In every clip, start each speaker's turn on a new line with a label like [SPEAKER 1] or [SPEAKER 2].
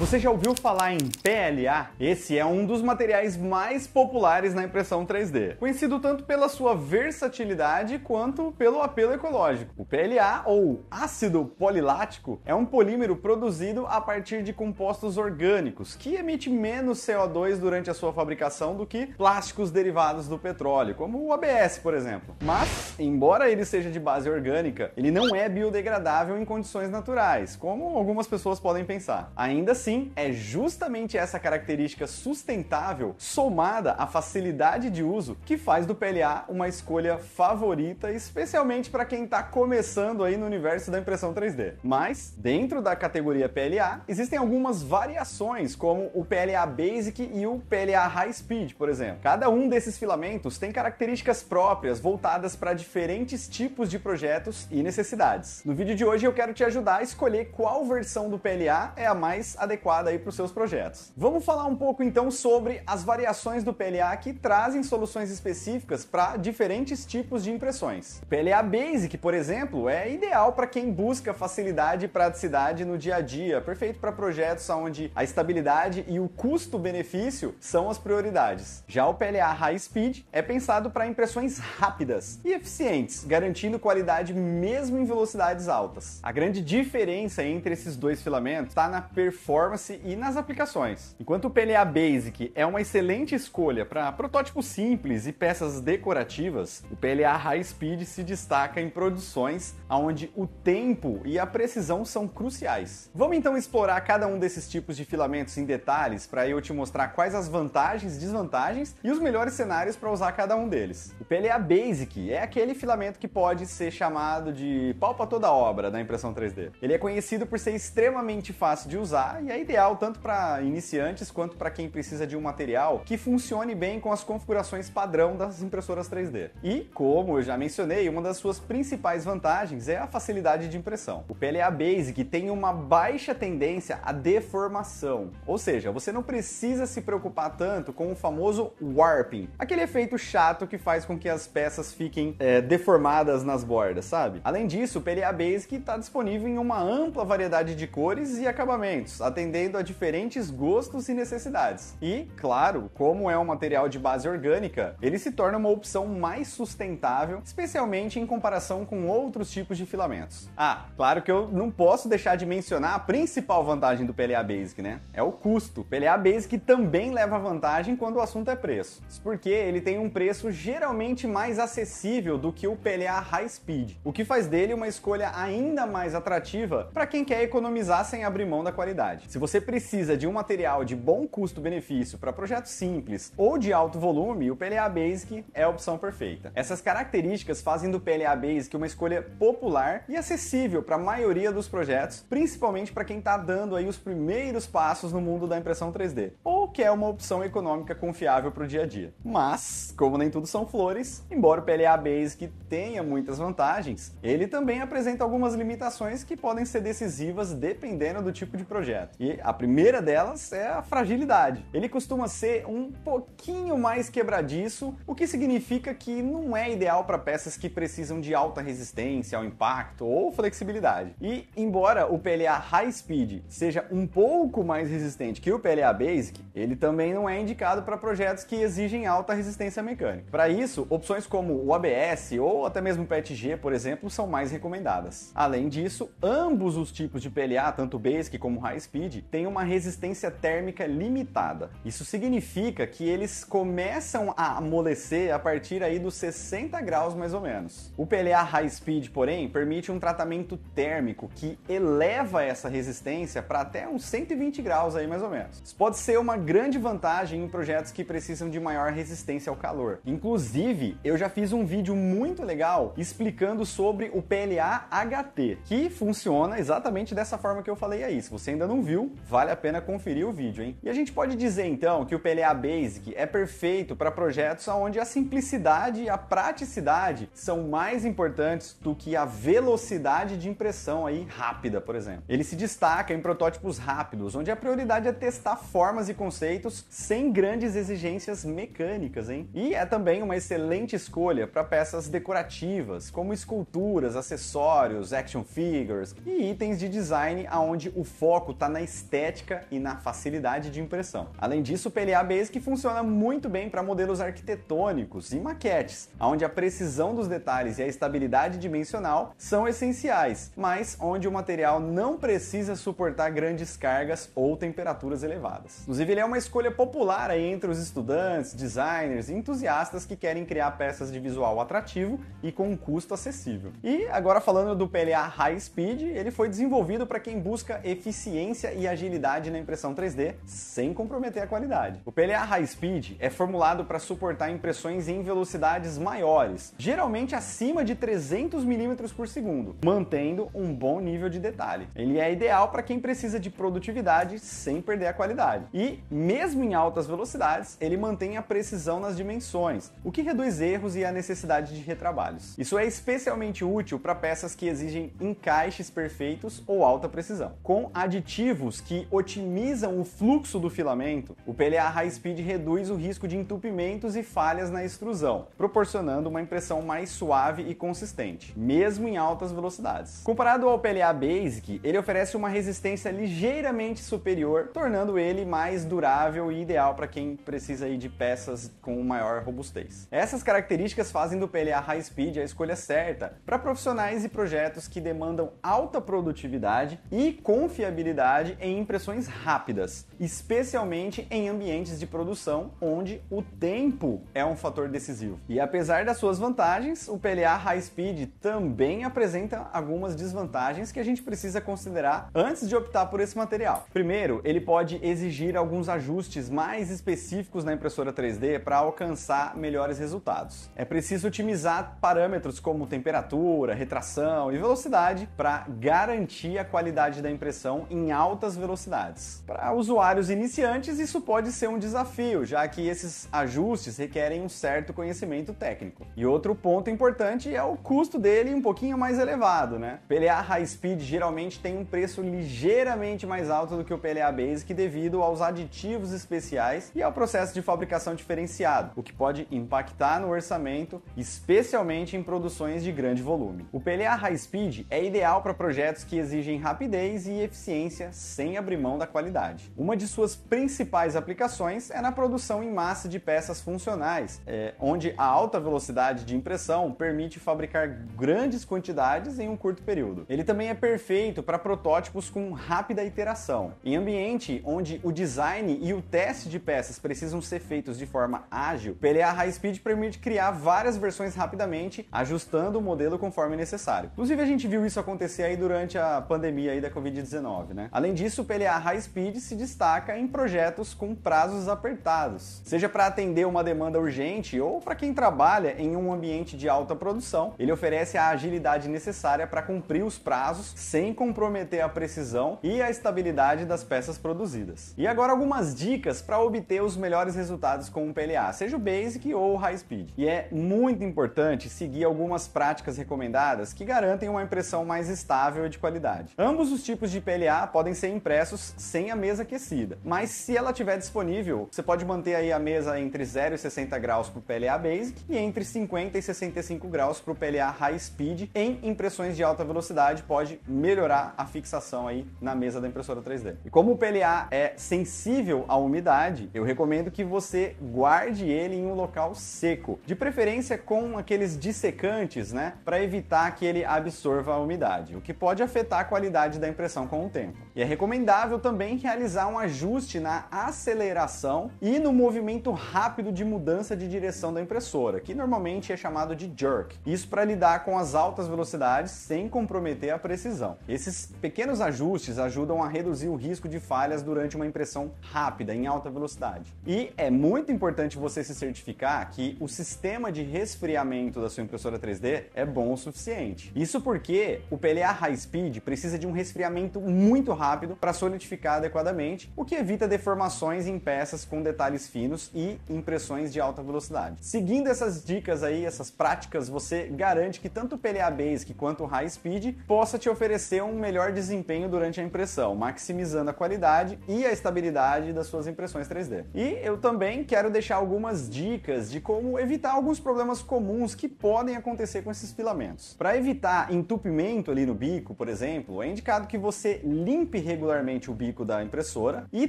[SPEAKER 1] Você já ouviu falar em PLA? Esse é um dos materiais mais populares na impressão 3D, conhecido tanto pela sua versatilidade quanto pelo apelo ecológico. O PLA, ou ácido polilático, é um polímero produzido a partir de compostos orgânicos, que emite menos CO2 durante a sua fabricação do que plásticos derivados do petróleo, como o ABS, por exemplo. Mas, embora ele seja de base orgânica, ele não é biodegradável em condições naturais, como algumas pessoas podem pensar. Ainda assim, é justamente essa característica sustentável, somada à facilidade de uso, que faz do PLA uma escolha favorita, especialmente para quem está começando aí no universo da impressão 3D. Mas, dentro da categoria PLA, existem algumas variações, como o PLA Basic e o PLA High Speed, por exemplo. Cada um desses filamentos tem características próprias, voltadas para diferentes tipos de projetos e necessidades. No vídeo de hoje eu quero te ajudar a escolher qual versão do PLA é a mais adequada aí para os seus projetos. Vamos falar um pouco então sobre as variações do PLA que trazem soluções específicas para diferentes tipos de impressões. O PLA Basic, por exemplo, é ideal para quem busca facilidade e praticidade no dia a dia, perfeito para projetos onde a estabilidade e o custo-benefício são as prioridades. Já o PLA High Speed é pensado para impressões rápidas e eficientes, garantindo qualidade mesmo em velocidades altas. A grande diferença entre esses dois filamentos está na performance e nas aplicações. Enquanto o PLA Basic é uma excelente escolha para protótipos simples e peças decorativas, o PLA High Speed se destaca em produções onde o tempo e a precisão são cruciais. Vamos então explorar cada um desses tipos de filamentos em detalhes para eu te mostrar quais as vantagens e desvantagens e os melhores cenários para usar cada um deles. O PLA Basic é aquele filamento que pode ser chamado de pau para toda obra da impressão 3D. Ele é conhecido por ser extremamente fácil de usar e é ideal tanto para iniciantes quanto para quem precisa de um material que funcione bem com as configurações padrão das impressoras 3D. E, como eu já mencionei, uma das suas principais vantagens é a facilidade de impressão. O PLA Basic tem uma baixa tendência à deformação, ou seja, você não precisa se preocupar tanto com o famoso warping, aquele efeito chato que faz com que as peças fiquem deformadas nas bordas, sabe? Além disso, o PLA Basic está disponível em uma ampla variedade de cores e acabamentos, atendendo a diferentes gostos e necessidades. E, claro, como é um material de base orgânica, ele se torna uma opção mais sustentável, especialmente em comparação com outros tipos de filamentos. Ah, claro que eu não posso deixar de mencionar a principal vantagem do PLA Basic, né? É o custo. O PLA Basic também leva vantagem quando o assunto é preço. Isso porque ele tem um preço geralmente mais acessível do que o PLA High Speed, o que faz dele uma escolha ainda mais atrativa para quem quer economizar sem abrir mão da qualidade. Se você precisa de um material de bom custo-benefício para projetos simples ou de alto volume, o PLA Basic é a opção perfeita. Essas características fazem do PLA Basic uma escolha popular e acessível para a maioria dos projetos, principalmente para quem está dando aí os primeiros passos no mundo da impressão 3D, ou quer uma opção econômica confiável para o dia a dia. Mas, como nem tudo são flores, embora o PLA Basic tenha muitas vantagens, ele também apresenta algumas limitações que podem ser decisivas dependendo do tipo de projeto. E a primeira delas é a fragilidade. Ele costuma ser um pouquinho mais quebradiço, o que significa que não é ideal para peças que precisam de alta resistência ao impacto ou flexibilidade. E, embora o PLA High Speed seja um pouco mais resistente que o PLA Basic, ele também não é indicado para projetos que exigem alta resistência mecânica. Para isso, opções como o ABS ou até mesmo o PETG, por exemplo, são mais recomendadas. Além disso, ambos os tipos de PLA, tanto o Basic como o High Speed, têm uma resistência térmica limitada. Isso significa que eles começam a amolecer a partir aí dos 60 graus mais ou menos. O PLA High Speed, porém, permite um tratamento térmico que eleva essa resistência para até uns 120 graus aí mais ou menos. Isso pode ser uma grande vantagem em projetos que precisam de maior resistência ao calor. Inclusive, eu já fiz um vídeo muito legal explicando sobre o PLA HT, que funciona exatamente dessa forma que eu falei aí. Se você ainda não viu, vale a pena conferir o vídeo, hein? E a gente pode dizer então que o PLA Basic é perfeito para projetos onde a simplicidade e a praticidade são mais importantes do que a velocidade de impressão aí rápida, por exemplo. Ele se destaca em protótipos rápidos, onde a prioridade é testar formas e conceitos sem grandes exigências mecânicas, hein? E é também uma excelente escolha para peças decorativas, como esculturas, acessórios, action figures e itens de design onde o foco está na estética e na facilidade de impressão. Além disso, o PLA Basic funciona muito bem para modelos arquitetônicos e maquetes, onde a precisão dos detalhes e a estabilidade dimensional são essenciais, mas onde o material não precisa suportar grandes cargas ou temperaturas elevadas. Inclusive, ele é uma escolha popular aí entre os estudantes, designers e entusiastas que querem criar peças de visual atrativo e com um custo acessível. E agora falando do PLA High Speed, ele foi desenvolvido para quem busca eficiência e agilidade na impressão 3D sem comprometer a qualidade. O PLA High Speed é formulado para suportar impressões em velocidades maiores, geralmente acima de 300 mm por segundo, mantendo um bom nível de detalhe. Ele é ideal para quem precisa de produtividade sem perder a qualidade. E, mesmo em altas velocidades, ele mantém a precisão nas dimensões, o que reduz erros e a necessidade de retrabalhos. Isso é especialmente útil para peças que exigem encaixes perfeitos ou alta precisão. Com aditivos que otimizam o fluxo do filamento, o PLA High Speed reduz o risco de entupimentos e falhas na extrusão, proporcionando uma impressão mais suave e consistente, mesmo em altas velocidades. Comparado ao PLA Basic, ele oferece uma resistência ligeiramente superior, tornando ele mais durável e ideal para quem precisa aí de peças com maior robustez. Essas características fazem do PLA High Speed a escolha certa para profissionais e projetos que demandam alta produtividade e confiabilidade em impressões rápidas, especialmente em ambientes de produção onde o tempo é um fator decisivo. E apesar das suas vantagens, o PLA High Speed também apresenta algumas desvantagens que a gente precisa considerar antes de optar por esse material. Primeiro, ele pode exigir alguns ajustes mais específicos na impressora 3D para alcançar melhores resultados. É preciso otimizar parâmetros como temperatura, retração e velocidade para garantir a qualidade da impressão em altas velocidades. Para usuários iniciantes, isso pode ser um desafio, já que esses ajustes requerem um certo conhecimento técnico. E outro ponto importante é o custo dele um pouquinho mais elevado, né? O PLA High Speed geralmente tem um preço ligeiramente mais alto do que o PLA Basic devido aos aditivos especiais e ao processo de fabricação diferenciado, o que pode impactar no orçamento, especialmente em produções de grande volume. O PLA High Speed é ideal para projetos que exigem rapidez e eficiência sem abrir mão da qualidade. Uma de suas principais aplicações é na produção em massa de peças funcionais, onde a alta velocidade de impressão permite fabricar grandes quantidades em um curto período. Ele também é perfeito para protótipos com rápida iteração. Em ambiente onde o design e o teste de peças precisam ser feitos de forma ágil, o PLA High Speed permite criar várias versões rapidamente, ajustando o modelo conforme necessário. Inclusive, a gente viu isso acontecer aí durante a pandemia aí da Covid-19, né? Além disso, o PLA High Speed se destaca em projetos com prazos apertados, seja para atender uma demanda urgente ou para quem trabalha em um ambiente de alta produção. Ele oferece a agilidade necessária para cumprir os prazos sem comprometer a precisão e a estabilidade das peças produzidas. E agora algumas dicas para obter os melhores resultados com o PLA, seja o Basic ou o High Speed. E é muito importante seguir algumas práticas recomendadas que garantem uma impressão mais estável e de qualidade. Ambos os tipos de PLA podem ser impressos sem a mesa aquecida, mas se ela estiver disponível, você pode manter aí a mesa entre 0 e 60 graus para o PLA Basic e entre 50 e 65 graus para o PLA High Speed. Em impressões de alta velocidade pode melhorar a fixação aí na mesa da impressora 3D. E como o PLA é sensível à umidade, eu recomendo que você guarde ele em um local seco, de preferência com aqueles dissecantes, né, para evitar que ele absorva a umidade, o que pode afetar a qualidade da impressão com o tempo. E é recomendável também realizar um ajuste na aceleração e no movimento rápido de mudança de direção da impressora, que normalmente é chamado de jerk. Isso para lidar com as altas velocidades sem comprometer a precisão. Esses pequenos ajustes ajudam a reduzir o risco de falhas durante uma impressão rápida, em alta velocidade. E é muito importante você se certificar que o sistema de resfriamento da sua impressora 3D é bom o suficiente. Isso porque o PLA High Speed precisa de um resfriamento muito rápido para solidificar adequadamente, o que evita deformações em peças com detalhes finos e impressões de alta velocidade. Seguindo essas dicas aí, essas práticas, você garante que tanto o PLA Basic quanto o High Speed possa te oferecer um melhor desempenho durante a impressão, maximizando a qualidade e a estabilidade das suas impressões 3D. E eu também quero deixar algumas dicas de como evitar alguns problemas comuns que podem acontecer com esses filamentos. Para evitar entupimento ali no bico, por exemplo, é indicado que você limpe regularmente o bico da impressora e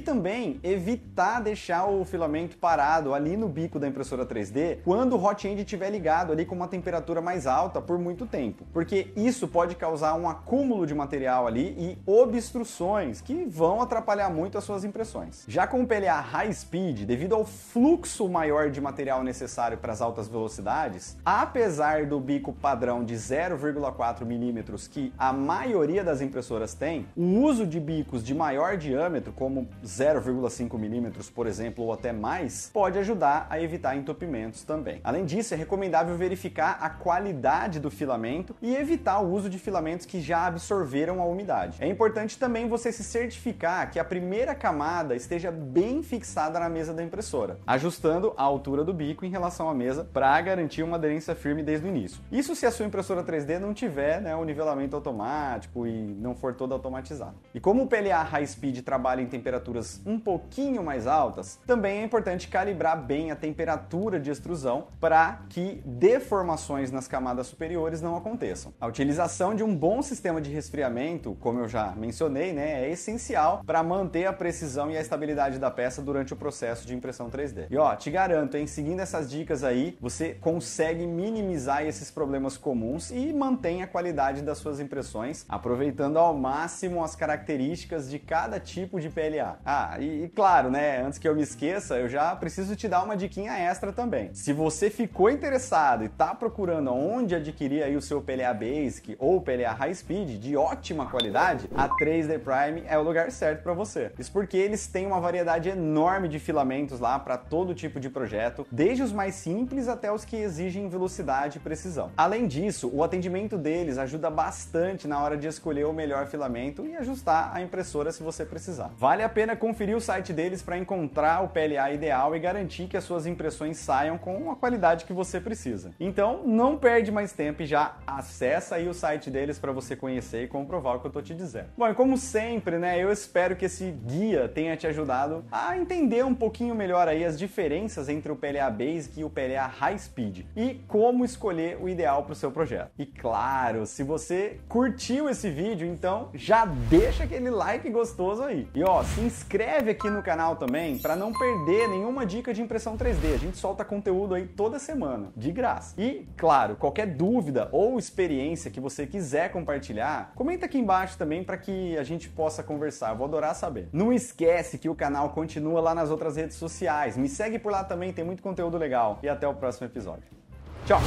[SPEAKER 1] também evitar deixar o filamento parado ali no bico da impressora 3D quando o hot end estiver ligado ali com uma temperatura mais alta por muito tempo, porque isso pode causar um acúmulo de material ali e obstruções que vão atrapalhar muito as suas impressões. Já com o PLA High Speed, devido ao fluxo maior de material necessário para as altas velocidades, apesar do bico padrão de 0,4 milímetros que a maioria das impressoras tem, o uso de bicos de maior diâmetro, como 0,5 milímetros, por exemplo, ou até mais, pode ajudar a evitar entupimentos também. Além disso, é recomendável verificar a qualidade do filamento e evitar o uso de filamentos que já absorveram a umidade. É importante também você se certificar que a primeira camada esteja bem fixada na mesa da impressora, ajustando a altura do bico em relação à mesa para garantir uma aderência firme desde o início. Isso se a sua impressora 3D não tiver, o nivelamento automático e não for toda automatizada. E como o PLA High Speed trabalha em temperaturas um pouquinho mais altas, também é importante calibrar bem a temperatura de extrusão para que deformações nas camadas superiores não aconteçam. A utilização de um bom sistema de resfriamento, como eu já mencionei, é essencial para manter a precisão e a estabilidade da peça durante o processo de impressão 3D. E te garanto, seguindo essas dicas aí, você consegue minimizar esses problemas comuns e mantém a qualidade das suas impressões, aproveitando ao máximo as características de cada tipo de PLA. E claro, antes que eu me esqueça, eu já preciso te dar uma diquinha extra também. Se você ficou interessado e está procurando onde adquirir aí o seu PLA Basic ou PLA High Speed de ótima qualidade, a 3D Prime é o lugar certo para você. Isso porque eles têm uma variedade enorme de filamentos lá para todo tipo de projeto, desde os mais simples até os que exigem velocidade e precisão. Além disso, o atendimento deles ajuda bastante na hora de escolher o melhor filamento e ajustar a impressora se você precisar. Vale a pena conferir o site deles para encontrar o PLA ideal e garantir que as suas impressões saiam com a qualidade que você precisa. Então, não perde mais tempo e já acessa aí o site deles para você conhecer e comprovar o que eu tô te dizendo. Bom, e como sempre, eu espero que esse guia tenha te ajudado a entender um pouquinho melhor aí as diferenças entre o PLA Basic e o PLA High Speed e como escolher o ideal para o seu projeto. E claro, se você curtiu esse vídeo, então já deixa aquele like gostoso aí. E se inscreve aqui no canal também para não perder nenhuma dica de impressão 3D. A gente solta conteúdo aí toda semana, de graça. E claro, qualquer dúvida ou experiência que você quiser compartilhar, comenta aqui embaixo também para que a gente possa conversar. Eu vou adorar saber. Não esquece que o canal continua lá nas outras redes sociais. Me segue por lá também, tem muito conteúdo legal. E até o próximo episódio. Tchau!